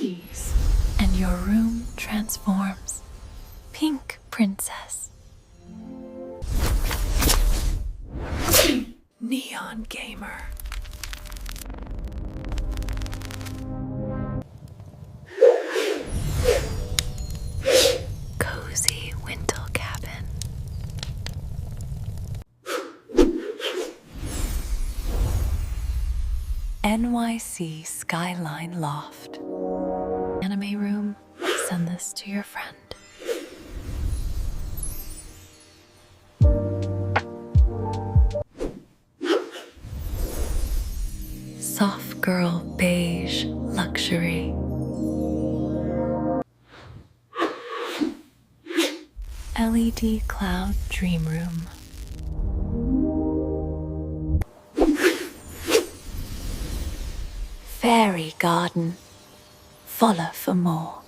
keys, and your room transforms. Pink Princess. Neon Gamer. Cozy Winter Cabin. NYC Skyline Loft. Anime room. Send this to your friend. Soft Girl Beige Luxury. LED Cloud Dream Room. Fairy Garden. Follow for more.